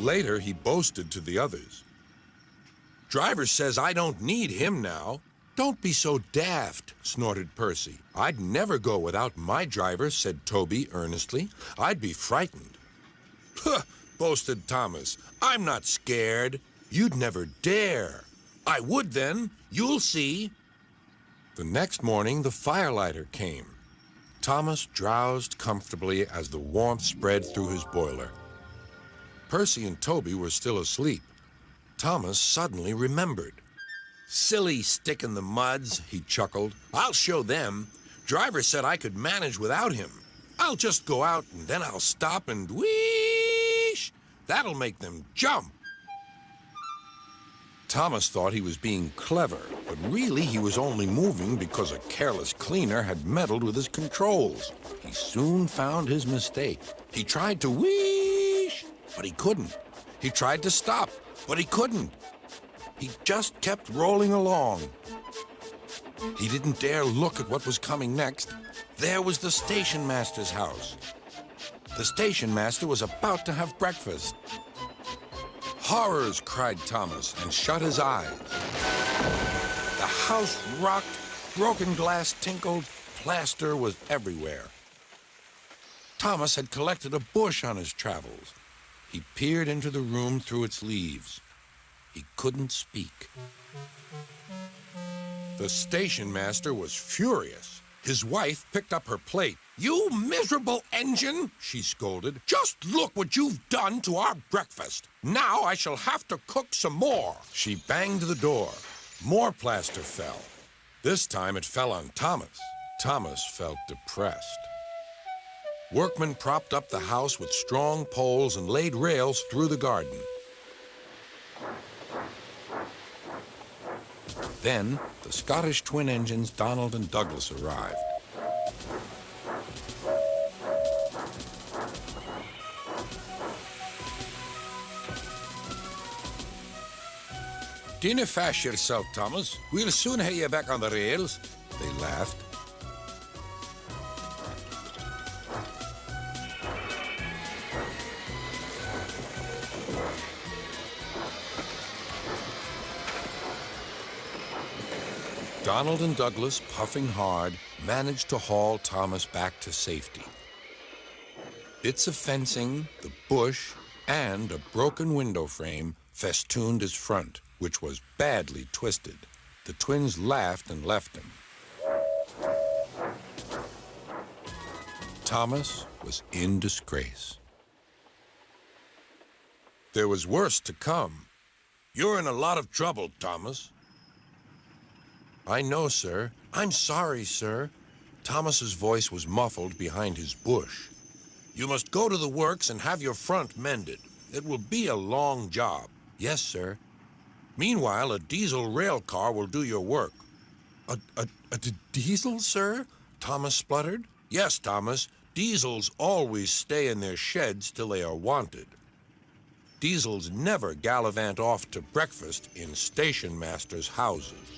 Later, he boasted to the others. "Driver says I don't need him now." "Don't be so daft," snorted Percy. "I'd never go without my driver," said Toby earnestly. "I'd be frightened." "Huh," boasted Thomas. "I'm not scared. You'd never dare." "I would then. You'll see." The next morning, the firelighter came. Thomas drowsed comfortably as the warmth spread through his boiler. Percy and Toby were still asleep. Thomas suddenly remembered. "Silly stick in the muds," he chuckled. "I'll show them. Driver said I could manage without him. I'll just go out and then I'll stop and wheesh. That'll make them jump." Thomas thought he was being clever, but really he was only moving because a careless cleaner had meddled with his controls. He soon found his mistake. He tried to wheesh, but he couldn't. He tried to stop, but he couldn't. He just kept rolling along. He didn't dare look at what was coming next. There was the station master's house. The station master was about to have breakfast. "Horrors!" cried Thomas, and shut his eyes. The house rocked, broken glass tinkled, plaster was everywhere. Thomas had collected a bush on his travels. He peered into the room through its leaves. He couldn't speak. The station master was furious. His wife picked up her plate. "You miserable engine," she scolded. "Just look what you've done to our breakfast. Now I shall have to cook some more." She banged the door. More plaster fell. This time it fell on Thomas. Thomas felt depressed. Workmen propped up the house with strong poles and laid rails through the garden. Then the Scottish twin engines Donald and Douglas arrived. "Dinna fash yourself, Thomas. We'll soon have you back on the rails," they laughed. Donald and Douglas, puffing hard, managed to haul Thomas back to safety. Bits of fencing, the bush, and a broken window frame festooned his front, which was badly twisted. The twins laughed and left him. Thomas was in disgrace. There was worse to come. "You're in a lot of trouble, Thomas." "I know, sir. I'm sorry, sir." Thomas's voice was muffled behind his bush. "You must go to the works and have your front mended. It will be a long job." "Yes, sir." "Meanwhile, a diesel rail car will do your work." A diesel, sir?" Thomas spluttered. "Yes, Thomas. Diesels always stay in their sheds till they are wanted. Diesels never gallivant off to breakfast in station masters' houses."